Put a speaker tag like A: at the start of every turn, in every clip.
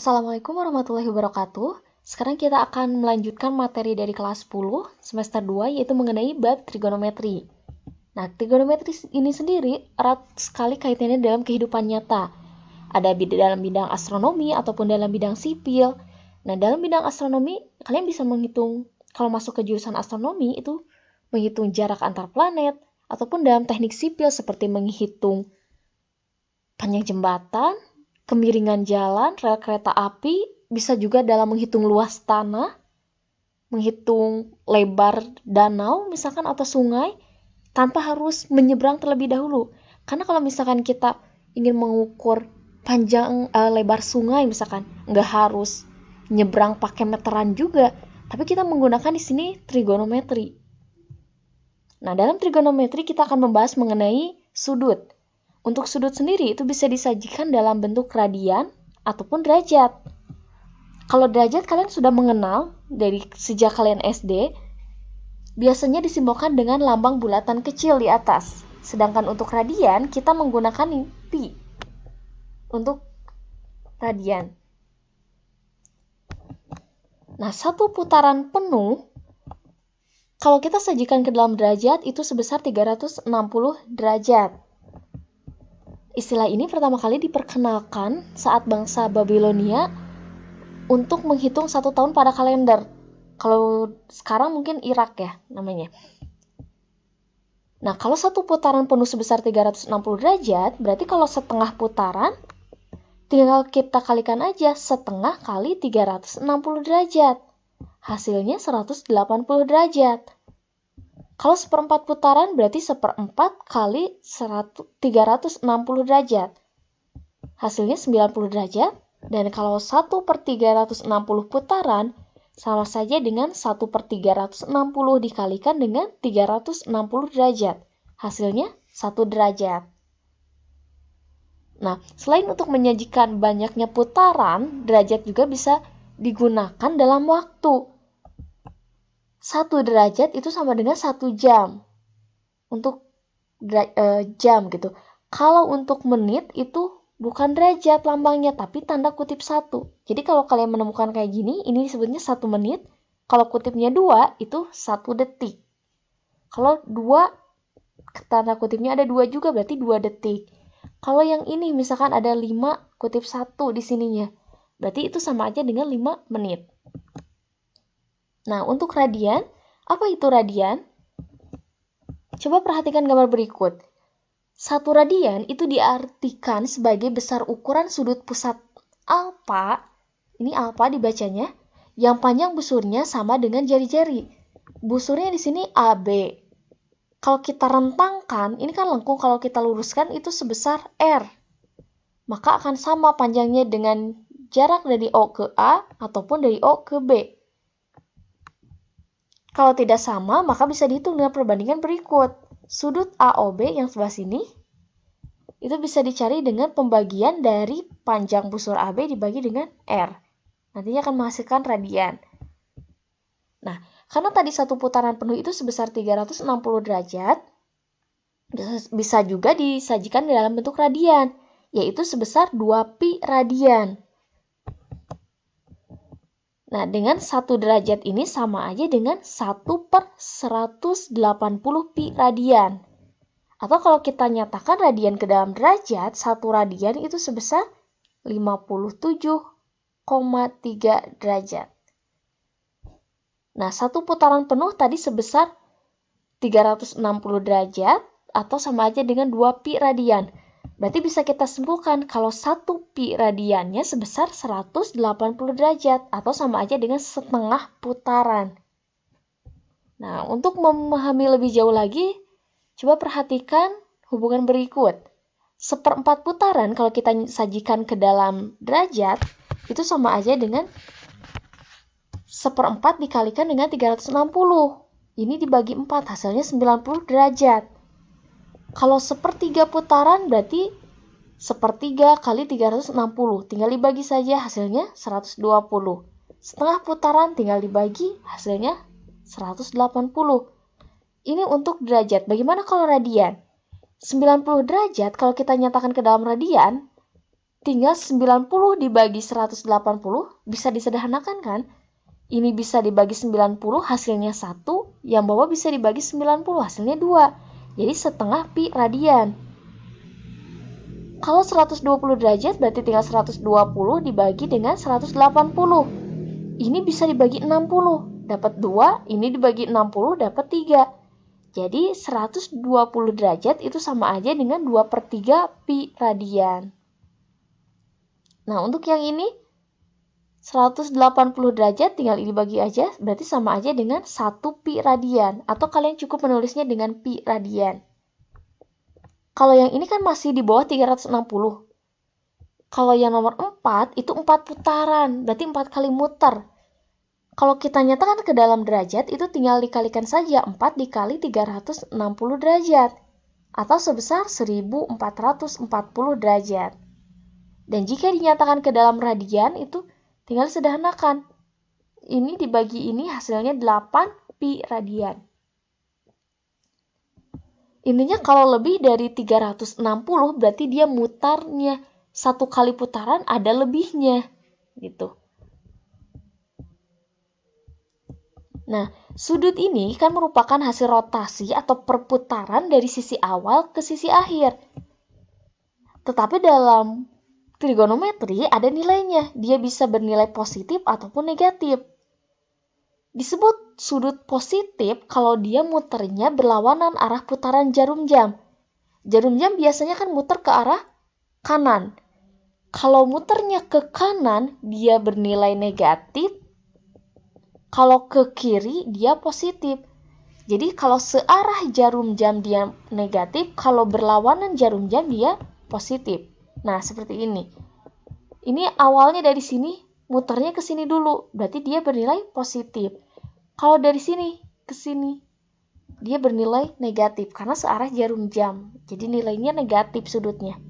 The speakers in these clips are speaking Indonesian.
A: Assalamualaikum warahmatullahi wabarakatuh. Sekarang kita akan melanjutkan materi dari kelas 10 semester 2 yaitu mengenai bab trigonometri. Nah, trigonometri ini sendiri erat sekali kaitannya dalam kehidupan nyata. Ada dalam bidang astronomi ataupun dalam bidang sipil. Nah, dalam bidang astronomi kalian bisa menghitung, kalau masuk ke jurusan astronomi itu menghitung jarak antar planet, ataupun dalam teknik sipil seperti menghitung panjang jembatan, kemiringan jalan, rel kereta api, bisa juga dalam menghitung luas tanah, menghitung lebar danau misalkan atau sungai, tanpa harus menyeberang terlebih dahulu. Karena kalau misalkan kita ingin mengukur panjang lebar sungai misalkan, nggak harus nyebrang pakai meteran juga, tapi kita menggunakan di sini trigonometri. Nah, dalam trigonometri kita akan membahas mengenai sudut. Untuk sudut sendiri itu bisa disajikan dalam bentuk radian ataupun derajat. Kalau derajat kalian sudah mengenal dari sejak kalian SD, biasanya disimbolkan dengan lambang bulatan kecil di atas. Sedangkan untuk radian kita menggunakan pi untuk radian. Nah, satu putaran penuh kalau kita sajikan ke dalam derajat itu sebesar 360 derajat. Istilah ini pertama kali diperkenalkan saat bangsa Babilonia untuk menghitung 1 tahun pada kalender. Kalau sekarang mungkin Irak ya namanya. Nah, kalau satu putaran penuh sebesar 360 derajat, berarti kalau setengah putaran, tinggal kita kalikan aja setengah kali 360 derajat. Hasilnya 180 derajat. Kalau seperempat putaran berarti seperempat kali 360 derajat. Hasilnya 90 derajat. Dan kalau 1/360 putaran, sama saja dengan 1/360 dikalikan dengan 360 derajat. Hasilnya 1 derajat. Nah, selain untuk menyajikan banyaknya putaran, derajat juga bisa digunakan dalam waktu. 1 derajat itu sama dengan 1 jam untuk jam gitu. Kalau untuk menit itu bukan derajat lambangnya tapi tanda kutip 1. Jadi kalau kalian menemukan kayak gini, ini disebutnya 1 menit. Kalau kutipnya 2 itu 1 detik. Kalau 2 tanda kutipnya ada 2 juga berarti 2 detik. Kalau yang ini misalkan ada 5 kutip 1 di sininya, berarti itu sama aja dengan 5 menit. Nah, untuk radian, apa itu radian? Coba perhatikan gambar berikut. 1 radian itu diartikan sebagai besar ukuran sudut pusat alfa, ini alfa dibacanya, yang panjang busurnya sama dengan jari-jari. Busurnya di sini AB. Kalau kita rentangkan, ini kan lengkung, kalau kita luruskan itu sebesar R. Maka akan sama panjangnya dengan jarak dari O ke A ataupun dari O ke B. Kalau tidak sama, maka bisa dihitung dengan perbandingan berikut. Sudut AOB yang sebelah sini, itu bisa dicari dengan pembagian dari panjang busur AB dibagi dengan R. Nantinya akan menghasilkan radian. Nah, karena tadi satu putaran penuh itu sebesar 360 derajat, bisa juga disajikan dalam bentuk radian, yaitu sebesar 2pi radian. Nah, dengan 1 derajat ini sama aja dengan 1/180 pi radian. Atau kalau kita nyatakan radian ke dalam derajat, 1 radian itu sebesar 57,3 derajat. Nah, satu putaran penuh tadi sebesar 360 derajat atau sama aja dengan 2 pi radian. Berarti bisa kita simpulkan kalau 1 pi radiannya sebesar 180 derajat atau sama aja dengan setengah putaran. Nah, untuk memahami lebih jauh lagi, coba perhatikan hubungan berikut. 1/4 putaran kalau kita sajikan ke dalam derajat, itu sama aja dengan 1/4 dikalikan dengan 360. Ini dibagi 4, hasilnya 90 derajat. Kalau 1/3 putaran berarti 1/3 kali 360. Tinggal dibagi saja, hasilnya 120. Setengah putaran tinggal dibagi, hasilnya 180. Ini untuk derajat. Bagaimana kalau radian? 90 derajat kalau kita nyatakan ke dalam radian, tinggal 90 dibagi 180 bisa disederhanakan kan? Ini bisa dibagi 90 hasilnya 1, yang bawah bisa dibagi 90 hasilnya 2. Jadi setengah pi radian. Kalau 120 derajat berarti tinggal 120 dibagi dengan 180. Ini bisa dibagi 60, dapat 2, ini dibagi 60 dapat 3. Jadi 120 derajat itu sama aja dengan 2/3 pi radian. Nah, untuk yang ini 180 derajat tinggal dibagi aja, berarti sama aja dengan 1 pi radian. Atau kalian cukup menulisnya dengan pi radian. Kalau yang ini kan masih di bawah 360. Kalau yang nomor 4 itu 4 putaran, berarti 4 kali muter. Kalau kita nyatakan ke dalam derajat, itu tinggal dikalikan saja 4 dikali 360 derajat. Atau sebesar 1440 derajat. Dan jika dinyatakan ke dalam radian, itu tinggal sederhanakan. Ini dibagi ini hasilnya 8 pi radian. Intinya kalau lebih dari 360 berarti dia mutarnya. Satu kali putaran ada lebihnya. Gitu. Nah, sudut ini kan merupakan hasil rotasi atau perputaran dari sisi awal ke sisi akhir. Tetapi dalam trigonometri ada nilainya, dia bisa bernilai positif ataupun negatif. Disebut sudut positif kalau dia muternya berlawanan arah putaran jarum jam. Jarum jam biasanya kan muter ke arah kanan. Kalau muternya ke kanan, dia bernilai negatif. Kalau ke kiri, dia positif. Jadi kalau searah jarum jam dia negatif, kalau berlawanan jarum jam dia positif. Nah, seperti ini. Ini awalnya dari sini, muternya ke sini dulu. Berarti dia bernilai positif. Kalau dari sini ke sini, dia bernilai negatif karena searah jarum jam. Jadi nilainya negatif sudutnya.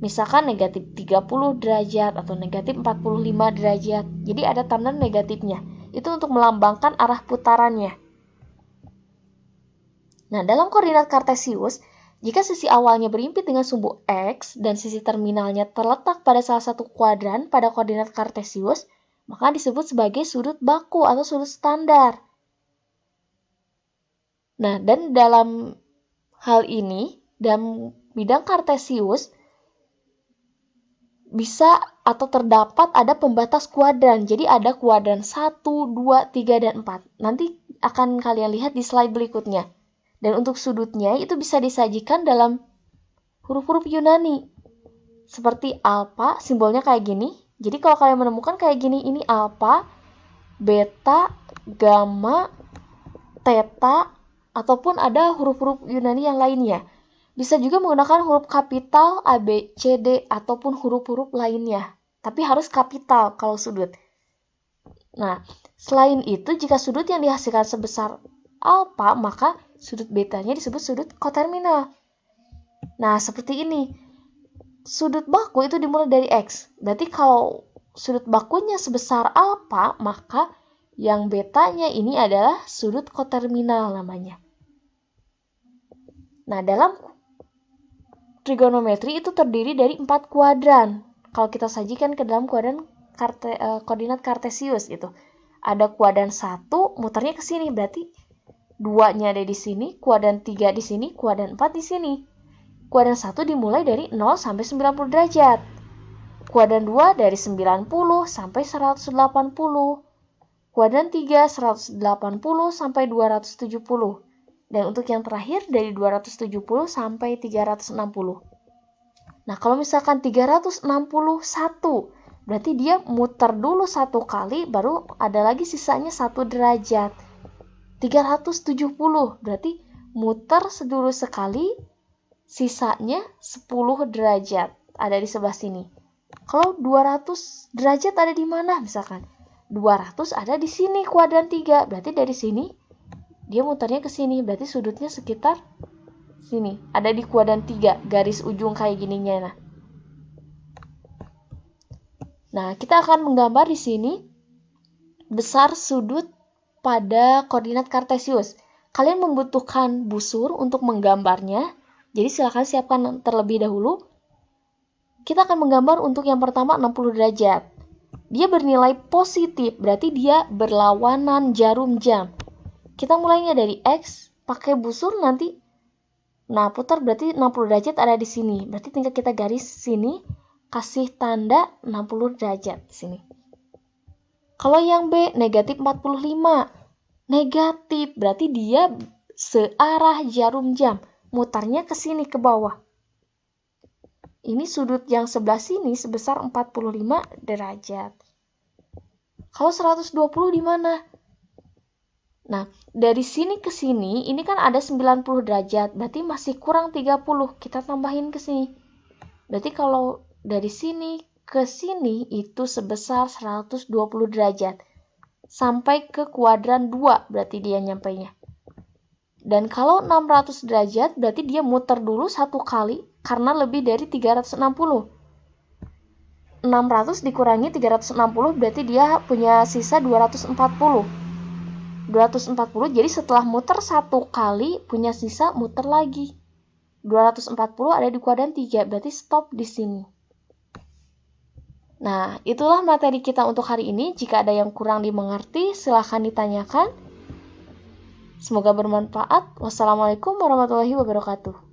A: Misalkan negatif 30 derajat atau negatif 45 derajat. Jadi ada tanda negatifnya. Itu untuk melambangkan arah putarannya. Nah, dalam koordinat kartesius, jika sisi awalnya berimpit dengan sumbu X dan sisi terminalnya terletak pada salah satu kuadran pada koordinat kartesius, maka disebut sebagai sudut baku atau sudut standar. Nah, dan dalam hal ini, dalam bidang kartesius, bisa atau terdapat ada pembatas kuadran. Jadi ada kuadran 1, 2, 3, dan 4. Nanti akan kalian lihat di slide berikutnya. Dan untuk sudutnya itu bisa disajikan dalam huruf-huruf Yunani. Seperti alfa, simbolnya kayak gini. Jadi kalau kalian menemukan kayak gini, ini alfa, beta, gamma, theta, ataupun ada huruf-huruf Yunani yang lainnya. Bisa juga menggunakan huruf kapital A, B, C, D, ataupun huruf-huruf lainnya. Tapi harus kapital kalau sudut. Nah, selain itu, jika sudut yang dihasilkan sebesar alfa, maka sudut betanya disebut sudut koterminal. Nah, seperti ini. Sudut baku itu dimulai dari X. Berarti kalau sudut bakunya sebesar alfa, maka yang betanya ini adalah sudut koterminal namanya. Nah, dalam trigonometri itu terdiri dari 4 kuadran. Kalau kita sajikan ke dalam kuadran koordinat kartesius gitu. Ada kuadran 1, muternya ke sini, berarti 2-nya ada di sini, kuadran 3 di sini, kuadran 4 di sini. Kuadran 1 dimulai dari 0 sampai 90 derajat. Kuadran 2 dari 90 sampai 180. Kuadran 3 180 sampai 270. Dan untuk yang terakhir dari 270 sampai 360. Nah, kalau misalkan 361, berarti dia muter dulu 1 kali, baru ada lagi sisanya 1 derajat. 370, berarti muter dulu sekali, sisanya 10 derajat. Ada di sebelah sini. Kalau 200 derajat ada di mana misalkan? 200 ada di sini kuadran 3, berarti dari sini dia muternya ke sini, berarti sudutnya sekitar sini. Ada di kuadran 3, garis ujung kayak gininya. Nah, kita akan menggambar di sini besar sudut pada koordinat kartesius. Kalian membutuhkan busur untuk menggambarnya. Jadi silakan siapkan terlebih dahulu. kita akan menggambar untuk yang pertama 60 derajat. Dia bernilai positif, berarti dia berlawanan jarum jam. Kita mulainya dari X, pakai busur nanti. Nah, putar berarti 60 derajat ada di sini. Berarti tinggal kita garis sini, kasih tanda 60 derajat di sini. Kalau yang B, negatif 45. Negatif, berarti dia searah jarum jam. Mutarnya ke sini, ke bawah. Ini sudut yang sebelah sini sebesar 45 derajat. Kalau 120 di mana? Nah, dari sini ke sini, ini kan ada 90 derajat. Berarti masih kurang 30. Kita tambahin ke sini. Berarti kalau dari sini ke sini itu sebesar 120 derajat. Sampai ke kuadran 2 berarti dia nyampainya. Dan kalau 600 derajat berarti dia muter dulu satu kali karena lebih dari 360. 600 dikurangi 360 berarti dia punya sisa 240. 240 jadi setelah muter satu kali punya sisa muter lagi. 240 ada di kuadran 3 berarti stop di sini. Nah, itulah materi kita untuk hari ini. Jika ada yang kurang dimengerti, silahkan ditanyakan. Semoga bermanfaat. Wassalamualaikum warahmatullahi wabarakatuh.